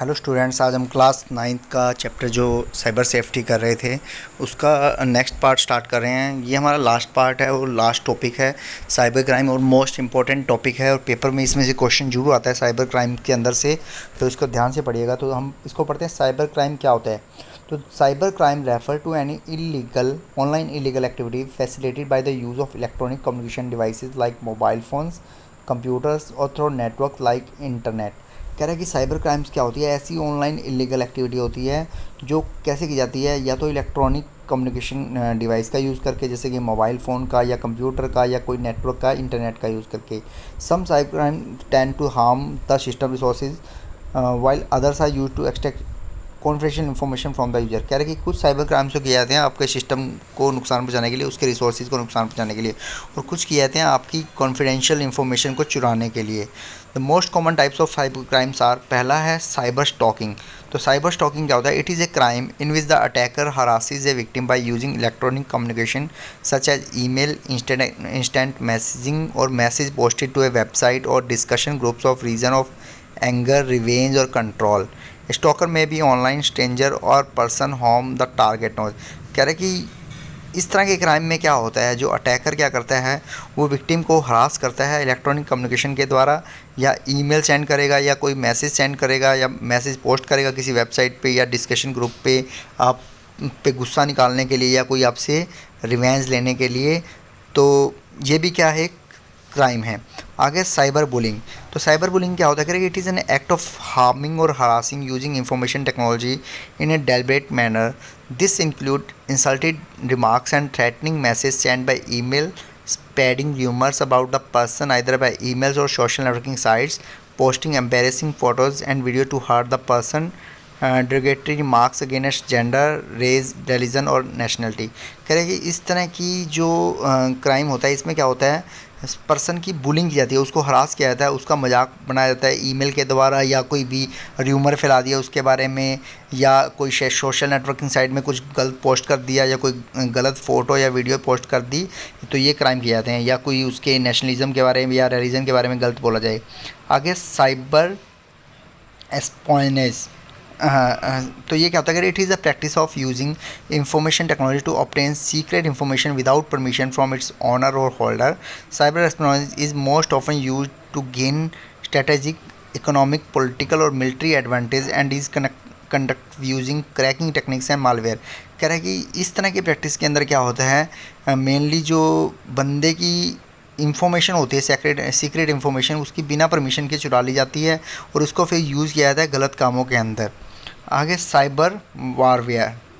Hello students, आज हम class 9th का चैप्टर जो साइबर सेफ्टी कर रहे थे उसका नेक्स्ट पार्ट स्टार्ट कर रहे हैं। ये हमारा लास्ट पार्ट है और लास्ट टॉपिक है साइबर क्राइम, और मोस्ट इम्पॉर्टेंट टॉपिक है। और पेपर में इसमें से क्वेश्चन जरूर आता है साइबर क्राइम के अंदर से, तो इसको ध्यान से पढ़िएगा। तो हम इसको पढ़ते हैं, साइबर क्राइम क्या होता है। तो cyber crime refer to any illegal online illegal activity facilitated by the use of electronic communication devices like mobile phones, computers और थ्रू नेटवर्क लाइक इंटरनेट। कह रहा है कि साइबर क्राइम्स क्या होती है, ऐसी ऑनलाइन इलीगल एक्टिविटी होती है जो कैसे की जाती है, या तो इलेक्ट्रॉनिक कम्युनिकेशन डिवाइस का यूज़ करके, जैसे कि मोबाइल फ़ोन का या कंप्यूटर का या कोई नेटवर्क का, इंटरनेट का यूज़ करके। Some cyber crime tend to harm the system resources while others are use to extract confidential information from the user. कह रहे हैं कि कुछ साइबर क्राइम्स जो किए जाते हैं आपके सिस्टम को नुकसान पहुंचाने के लिए, उसके रिसोर्सेज को नुकसान पहुंचाने के लिए, और कुछ किए जाते हैं आपकी कॉन्फिडेंशियल इन्फॉर्मेशन को चुराने के लिए। The most common types of cyber crimes are, पहला है साइबर स्टॉकिंग। तो साइबर स्टॉकिंग क्या होता है? It is a crime in which the attacker harasses a victim by using electronic communication such as email, instant messaging और message posted to a website और discussion groups of reason of anger, revenge और control. Stalker में भी online stranger और person home the target knows. कह रहे कि इस तरह के क्राइम में क्या होता है, जो अटैकर क्या करता है, वो विक्टिम को हरास करता है इलेक्ट्रॉनिक कम्युनिकेशन के द्वारा, या ईमेल सेंड करेगा, या कोई मैसेज सेंड करेगा, या मैसेज पोस्ट करेगा किसी वेबसाइट पे या डिस्कशन ग्रुप पे, आप पे गुस्सा निकालने के लिए या कोई आपसे रिवेंज लेने के लिए। तो ये भी क्या है, क्राइम है। आगे साइबर बुलिंग। तो साइबर बुलिंग क्या होता है? करेंगे it is an act of harming और harassing using information technology in a deliberate manner. This include insulted remarks and threatening message send by email, spreading rumors about the person either by emails or social networking sites, posting embarrassing photos and video to hurt the person, derogatory remarks against gender, race, religion और nationality। कह रहे हैं कि इस तरह की जो crime होता है, इसमें क्या होता है, पर्सन की बुलिंग की जाती है, उसको हरास किया जाता है, उसका मजाक बनाया जाता है ईमेल के द्वारा, या कोई भी र्यूमर फैला दिया उसके बारे में, या कोई सोशल नेटवर्किंग साइट में कुछ गलत पोस्ट कर दिया, या कोई गलत फ़ोटो या वीडियो पोस्ट कर दी, तो ये क्राइम किए जाते हैं। या कोई उसके नेशनलिज्म के बारे में या रिलीजन के बारे में गलत बोला जाए। आगे साइबर एस्पॉयनेज। तो ये क्या होता है? It is a practice of using information technology to obtain secret information without permission from its owner और holder. Cyber espionage is most often use to gain strategic, economic, political और military advantage and is conduct using cracking techniques and malware. कह रहा है कि इस तरह की practice के अंदर क्या होता है, मेनली जो बंदे की इंफॉर्मेशन होती है, सीक्रेट इंफॉर्मेशन, उसकी बिना परमिशन के चुरा ली जाती है और उसको फिर यूज़ किया जाता है गलत कामों के अंदर। आगे साइबर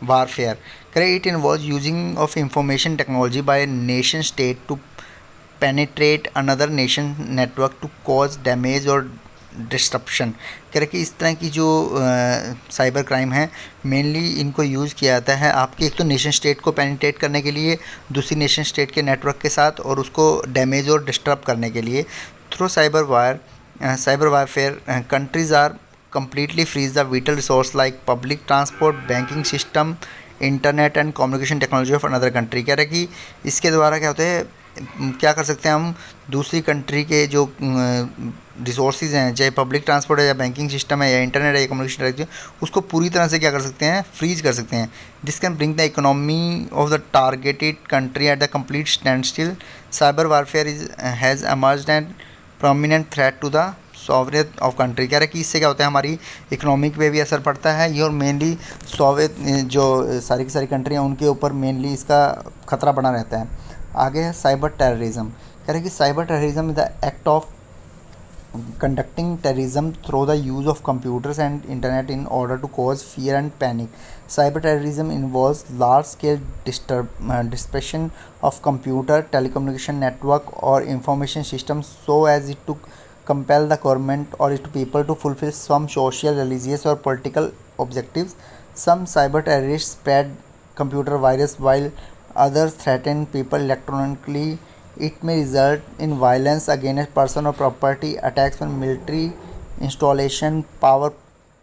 वारफेयर। करें it involve using of information technology by nation state to penetrate another nation network to cause damage और डिस्ट्रप्शन। कह रहे कि इस तरह की जो साइबर क्राइम है, मेनली इनको यूज़ किया जाता है आपके एक तो नेशन स्टेट को पेनिट्रेट करने के लिए दूसरी नेशन स्टेट के नेटवर्क के साथ, और उसको डैमेज और डिस्टर्ब करने के लिए। Through cyber warfare countries are completely freeze the vital resource like public transport, banking system, internet and communication technology of another country. कह रहे कि इसके द्वारा क्या होता है, क्या कर सकते हैं हम, दूसरी कंट्री के जो रिसोर्सेज हैं, चाहे पब्लिक ट्रांसपोर्ट है या बैंकिंग सिस्टम है या इंटरनेट है या कम्युनिकेशन टेक्नोलॉजी, उसको पूरी तरह से क्या कर सकते हैं, फ्रीज कर सकते हैं। This can bring the economy of the targeted country at the complete standstill. Cyber warfare has emerged and prominent threat to the sovereign of country. कह रहे हैं कि इससे क्या होता है, हमारी इकोनॉमिक पे भी असर पड़ता है ये, और मेनली सॉवरेन जो सारी की सारी कंट्री हैं उनके ऊपर मेनली इसका खतरा बना रहता है। आगे है साइबर टेररिज्म। कह रहे हैं कि cyber terrorism is the act of conducting terrorism through the use of computers and internet in order to cause fear and panic. Cyber terrorism involves large-scale dispersion of computer, telecommunication network or information systems so as it to compel the government or its people to fulfill some social, religious or political objectives. Some cyber terrorists spread computer virus while others threaten people electronically. It may result in violence against person or property, attacks on military installation, power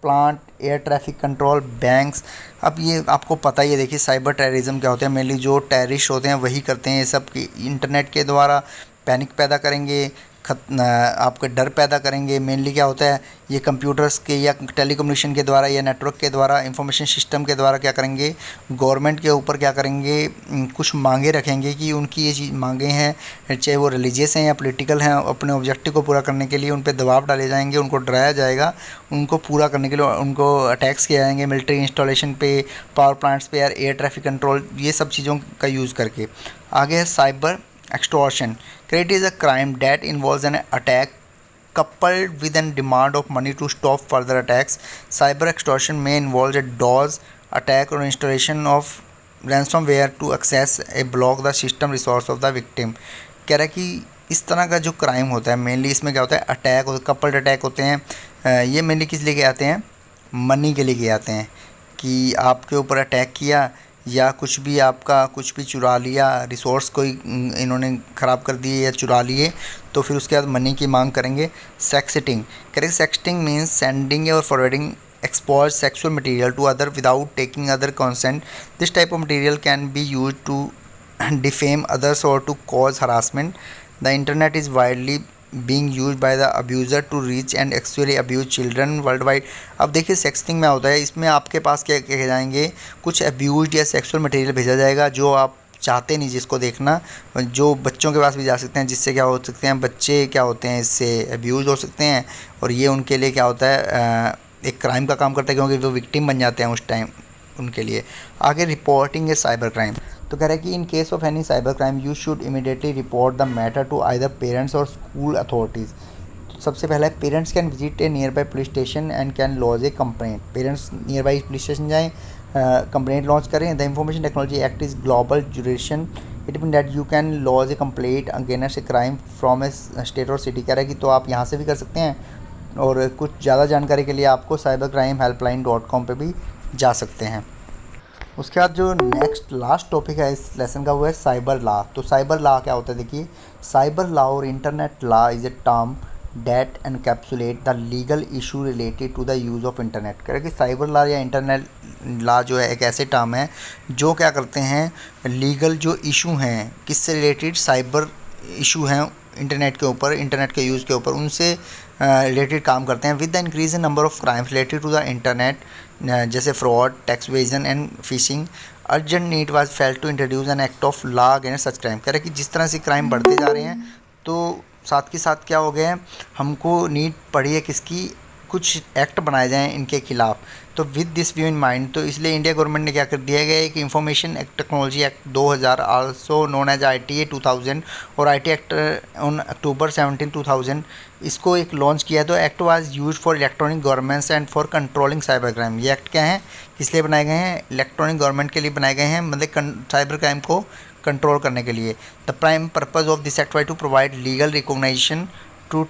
plant, air traffic control, banks. अब ये आपको पता ही है, देखिए cyber terrorism क्या होता है, mainly जो टेररिस्ट होते हैं वही करते हैं ये सब, कि इंटरनेट के द्वारा पैनिक पैदा करेंगे, आपका डर पैदा करेंगे। मेनली क्या होता है, ये कंप्यूटर्स के या टेलीकम्युनिकेशन के द्वारा या नेटवर्क के द्वारा, इंफॉर्मेशन सिस्टम के द्वारा क्या करेंगे, गवर्नमेंट के ऊपर क्या करेंगे, कुछ मांगे रखेंगे कि उनकी ये चीज़ मांगे हैं, चाहे वो रिलीजियस हैं या पॉलिटिकल हैं, अपने ऑब्जेक्टिव को पूरा करने के लिए उन पर दबाव डाले जाएंगे, उनको डराया जाएगा, उनको पूरा करने के लिए उनको अटैक्स किए जाएंगे मिलिट्री इंस्टॉलेशन पे, पावर प्लांट्स पे, एयर ट्रैफिक कंट्रोल, ये सब चीज़ों का यूज़ करके। आगे है cyber extortion. Credit is a crime that involves an attack coupled with a demand of money to stop further attacks. Cyber extortion may involve a DOS attack or installation of ransomware to access a block the system resource of the victim. कह रहा है कि इस तरह का जो crime होता है मेनली इसमें क्या होता है, अटैक और कपल्ड अटैक होते हैं। ये मेनली किस लिए आते हैं, मनी के लिए आते हैं, कि आपके ऊपर अटैक किया या कुछ भी आपका कुछ भी चुरा लिया, रिसोर्स कोई इन्होंने ख़राब कर दिए या चुरा लिए, तो फिर उसके बाद मनी की मांग करेंगे। Sexting, correct, sexting means sending और forwarding expose sexual material to other without taking other consent. This type of material can be use to defame others और to cause harassment. The internet is widely being used by the abuser to reach and actually abuse children world wide. अब देखिए sexting में होता है, इसमें आपके पास क्या कहे जाएंगे, कुछ अब्यूज या सेक्सुअल मटेरियल भेजा जाएगा जो आप चाहते नहीं जिसको देखना, जो बच्चों के पास भी जा सकते हैं, जिससे क्या हो सकते हैं, बच्चे क्या होते हैं इससे अब्यूज़ हो सकते हैं, और ये उनके लिए क्या होता है, एक क्राइम का काम करता है, क्योंकि वो विक्टिम बन जाते हैं उस टाइम उनके लिए। आगे रिपोर्टिंग ए साइबर क्राइम, तो कह रहा है कि in case of any cyber crime you should immediately report the matter to either parents और स्कूल अथॉरिटीज़। सबसे पहले parents can visit a nearby police station and can lodge a complaint. Parents nearby police station जाएँ, complaint launch करें। The information technology act is global jurisdiction, it mean that you can lodge a complaint against a crime from a state और city. कह रहा है कि तो आप यहाँ से भी कर सकते हैं, और कुछ ज़्यादा जानकारी के लिए आपको cybercrimehelpline.com पे भी जा सकते हैं। उसके बाद जो नेक्स्ट लास्ट टॉपिक है इस लेसन का वो है साइबर लॉ। तो साइबर लॉ क्या होता है, देखिए साइबर लॉ और internet law is a term that encapsulate the legal issue related to the use of internet. कह रहे कि साइबर लॉ या इंटरनेट लॉ जो है एक ऐसे टर्म है जो क्या करते हैं, लीगल जो इशू हैं किससे रिलेटेड, साइबर इशू हैं इंटरनेट के ऊपर, इंटरनेट के यूज़ के ऊपर, उनसे रिलेटेड काम करते हैं। With the increase in number of crimes related to the internet, जैसे fraud, tax evasion and phishing, urgent need was felt to introduce an act of law against such crime. कह रहे कि जिस तरह से क्राइम बढ़ते जा रहे हैं, तो साथ के साथ क्या हो गया है, हमको नीड पड़ी है किसकी, कुछ एक्ट बनाए जाएं इनके खिलाफ। तो with this view in mind, तो इसलिए इंडिया गवर्नमेंट ने क्या कर दिया गया है कि information technology act 2000 also known as ITA 2000 और IT एक्ट ऑन अक्टूबर 17, 2000 इसको एक लॉन्च किया। तो act was use for electronic governments and for controlling cyber crime. ये एक्ट क्या हैं, किस लिए बनाए गए हैं, इलेक्ट्रॉनिक गवर्नमेंट के लिए बनाए गए हैं, मतलब साइबर क्राइम को कंट्रोल करने के लिए। The prime purpose of this act was to provide legal recognition to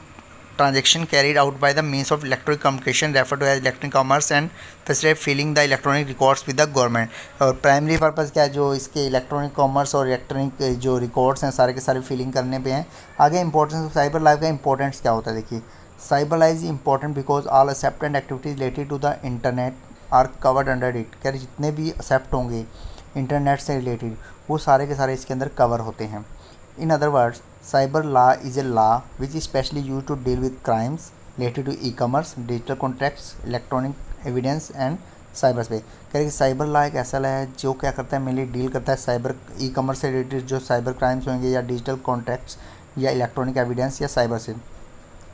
transaction carried out by the means of electronic communication referred to as electronic commerce and facilitate filling the electronic records with the government। और primary purpose क्या है, जो इसके electronic commerce और electronic जो records हैं सारे के सारे फिलिंग करने पे हैं। आगे इंपॉर्टेंस ऑफ साइबर लाइफ का इंपॉर्टेंस क्या होता है, देखिए cyber life is important because all except and activities related to the internet are covered under it. क्या जितने भी एक्सेप्ट होंगे इंटरनेट से रिलेटेड वो सारे के सारे इसके अंदर कवर होते हैं। In other words, cyber law is a law which is specially used to deal with crimes related to e-commerce, digital contracts, electronic evidence and cyberspace। कह साइबर लॉ एक ऐसा लॉ है जो क्या करता है, मेनली डील करता है साइबर ई-कॉमर्स से रिलेटेड जो साइबर क्राइम्स होंगे या डिजिटल कॉन्ट्रैक्ट्स या इलेक्ट्रॉनिक एविडेंस या साइबर से।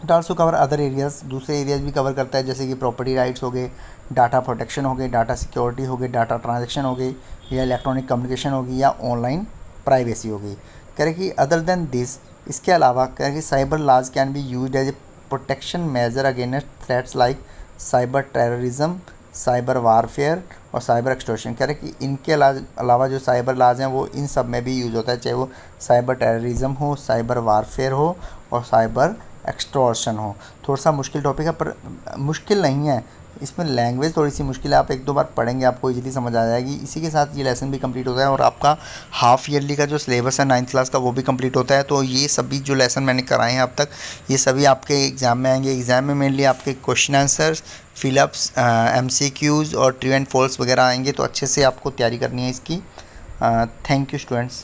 It also cover other areas, दूसरे एरियाज भी कवर करता है, जैसे कि प्रॉपर्टी राइट्स हो गए, डाटा प्रोटेक्शन हो गए, डाटा सिक्योरिटी हो गई, डाटा ट्रांजेक्शन हो गई, या इलेक्ट्रॉनिक कम्युनिकेशन होगी, या ऑनलाइन प्राइवेसी हो गई। कह रहे कि अदर देन दिस, इसके अलावा कह रहे कि cyber laws can be used as a protection measure against threats like cyber terrorism, cyber warfare और साइबर एक्सटॉर्शन। कह रहे कि इनके अलावा जो साइबर लॉज हैं वो इन सब में भी यूज़ होता है, चाहे वो साइबर टेररिज्म हो, साइबर वारफेयर हो और साइबर एक्सटॉर्शन हो। थोड़ा सा मुश्किल टॉपिक है, पर मुश्किल नहीं है, इसमें लैंग्वेज थोड़ी सी मुश्किल है, आप एक दो बार पढ़ेंगे आपको इजीली समझ आ जाएगी। इसी के साथ ये लेसन भी कंप्लीट होता है और आपका हाफ ईयरली का जो सिलेबस है 9th क्लास का वो भी कंप्लीट होता है। तो ये सभी जो लेसन मैंने कराए हैं अब तक, ये सभी आपके एग्ज़ाम में आएंगे। एग्ज़ाम में मेनली आपके क्वेश्चन आंसर्स, फिलअप्स, MCQs और ट्रू एंड फॉल्स वगैरह आएंगे, तो अच्छे से आपको तैयारी करनी है इसकी। Thank you students.